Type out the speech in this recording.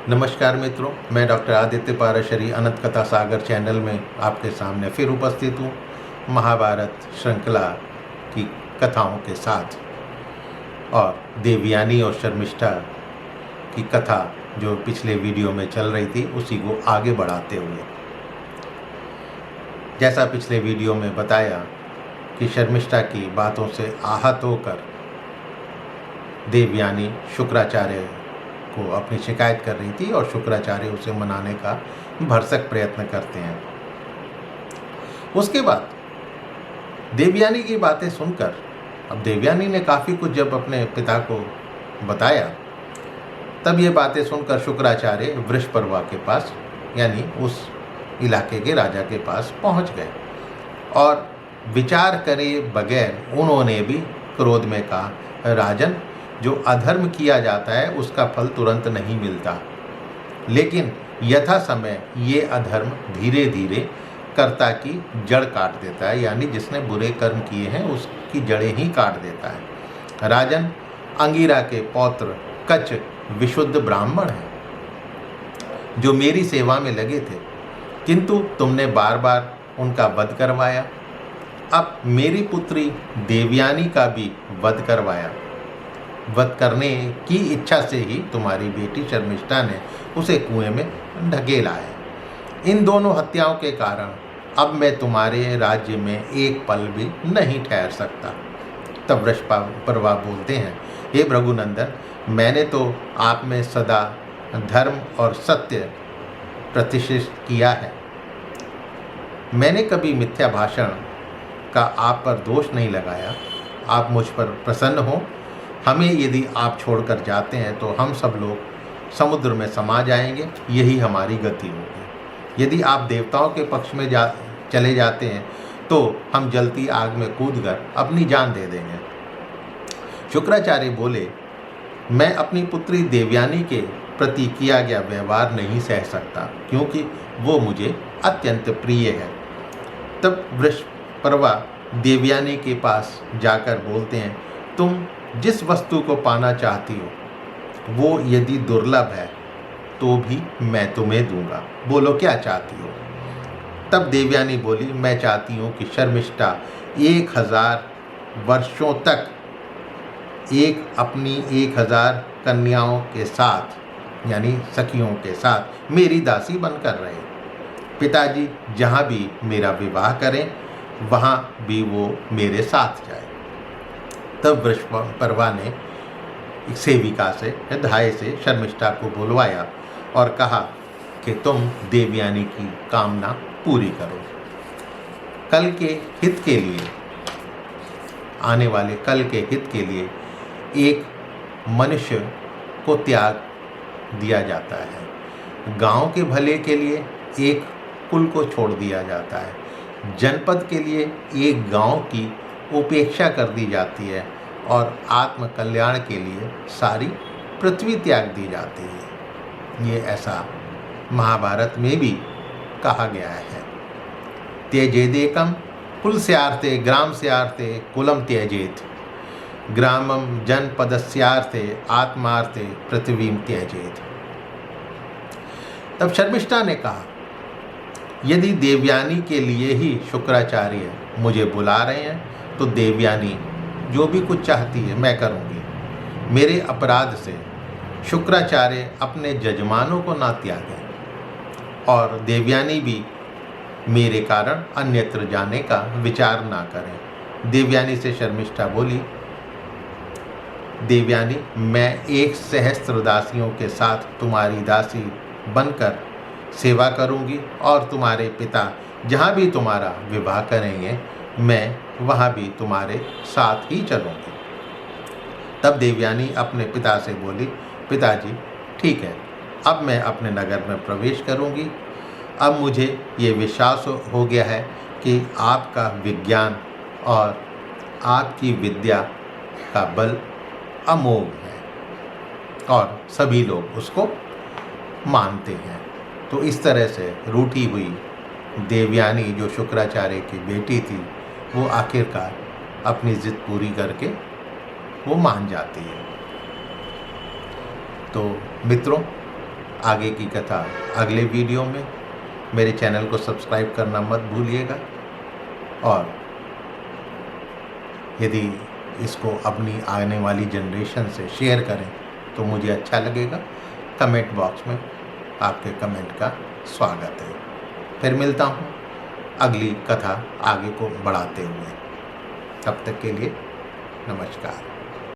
नमस्कार मित्रों, मैं डॉक्टर आदित्य पाराशरी अनंत कथा सागर चैनल में आपके सामने फिर उपस्थित हूँ महाभारत श्रृंखला की कथाओं के साथ। और देवयानी और शर्मिष्ठा की कथा जो पिछले वीडियो में चल रही थी उसी को आगे बढ़ाते हुए, जैसा पिछले वीडियो में बताया कि शर्मिष्ठा की बातों से आहत होकर देवयानी शुक्राचार्य को अपनी शिकायत कर रही थी और शुक्राचार्य उसे मनाने का भरसक प्रयत्न करते हैं। उसके बाद देवयानी की बातें सुनकर, अब देवयानी ने काफ़ी कुछ जब अपने पिता को बताया, तब ये बातें सुनकर शुक्राचार्य वृषपर्वा के पास यानी उस इलाके के राजा के पास पहुंच गए और विचार करे बगैर उन्होंने भी क्रोध में कहा, राजन, जो अधर्म किया जाता है उसका फल तुरंत नहीं मिलता, लेकिन यथा समय ये अधर्म धीरे धीरे कर्ता की जड़ काट देता है, यानी जिसने बुरे कर्म किए हैं उसकी जड़ें ही काट देता है। राजन, अंगिरा के पौत्र कच विशुद्ध ब्राह्मण हैं जो मेरी सेवा में लगे थे, किंतु तुमने बार बार उनका वध करवाया। अब मेरी पुत्री देवयानी का भी वध करवाया। वध करने की इच्छा से ही तुम्हारी बेटी शर्मिष्ठा ने उसे कुएं में ढकेला है। इन दोनों हत्याओं के कारण अब मैं तुम्हारे राज्य में एक पल भी नहीं ठहर सकता। तब वृषपर्वा बोलते हैं, हे भृगुनंदन, मैंने तो आप में सदा धर्म और सत्य प्रतिष्ठित किया है। मैंने कभी मिथ्या भाषण का आप पर दोष नहीं लगाया। आप मुझ पर प्रसन्न हो। हमें यदि आप छोड़कर जाते हैं तो हम सब लोग समुद्र में समा जाएंगे, यही हमारी गति होगी। यदि आप देवताओं के पक्ष में चले जाते हैं तो हम जलती आग में कूदकर अपनी जान दे देंगे। शुक्राचार्य बोले, मैं अपनी पुत्री देवयानी के प्रति किया गया व्यवहार नहीं सह सकता, क्योंकि वो मुझे अत्यंत प्रिय है। तब वृषपर्वा देवयानी के पास जाकर बोलते हैं, तुम जिस वस्तु को पाना चाहती हो वो यदि दुर्लभ है तो भी मैं तुम्हें दूंगा। बोलो क्या चाहती हो। तब देवयानी बोली, मैं चाहती हूँ कि शर्मिष्ठा 1000 वर्षों तक अपनी 1000 कन्याओं के साथ यानी सखियों के साथ मेरी दासी बनकर रहे। पिताजी जहाँ भी मेरा विवाह करें वहाँ भी वो मेरे साथ जाए। तब वृषपर्वा ने एक सेविका से धाय से शर्मिष्ठा को बुलवाया और कहा कि तुम देवयानी की कामना पूरी करो। कल के हित के लिए, आने वाले कल के हित के लिए एक मनुष्य को त्याग दिया जाता है। गांव के भले के लिए एक कुल को छोड़ दिया जाता है। जनपद के लिए एक गांव की उपेक्षा कर दी जाती है और आत्म कल्याण के लिए सारी पृथ्वी त्याग दी जाती है। ये ऐसा महाभारत में भी कहा गया है। त्यजेदेकम कुल स्यार्थे ग्राम स्यार्थे कुलम त्यजेत, ग्रामम जनपदस्यार्थे आत्मार्थे पृथ्वीम त्यजेत। तब शर्मिष्ठा ने कहा, यदि देवयानी के लिए ही शुक्राचार्य मुझे बुला रहे हैं तो देवयानी जो भी कुछ चाहती है मैं करूँगी। मेरे अपराध से शुक्राचार्य अपने जजमानों को ना त्यागें और देवयानी भी मेरे कारण अन्यत्र जाने का विचार ना करें। देवयानी से शर्मिष्ठा बोली, देवयानी, मैं 1 सहस्त्र दासियों के साथ तुम्हारी दासी बनकर सेवा करूँगी और तुम्हारे पिता जहाँ भी तुम्हारा विवाह करेंगे मैं वहाँ भी तुम्हारे साथ ही चलूँगी। तब देवयानी अपने पिता से बोली, पिताजी ठीक है, अब मैं अपने नगर में प्रवेश करूँगी। अब मुझे ये विश्वास हो गया है कि आपका विज्ञान और आपकी विद्या का बल अमोघ है और सभी लोग उसको मानते हैं। तो इस तरह से रूठी हुई देवयानी जो शुक्राचार्य की बेटी थी वो आखिरकार अपनी जिद पूरी करके वो मान जाती है। तो मित्रों, आगे की कथा अगले वीडियो में। मेरे चैनल को सब्सक्राइब करना मत भूलिएगा, और यदि इसको अपनी आने वाली जनरेशन से शेयर करें तो मुझे अच्छा लगेगा। कमेंट बॉक्स में आपके कमेंट का स्वागत है। फिर मिलता हूँ अगली कथा आगे को बढ़ाते हुए। तब तक के लिए नमस्कार।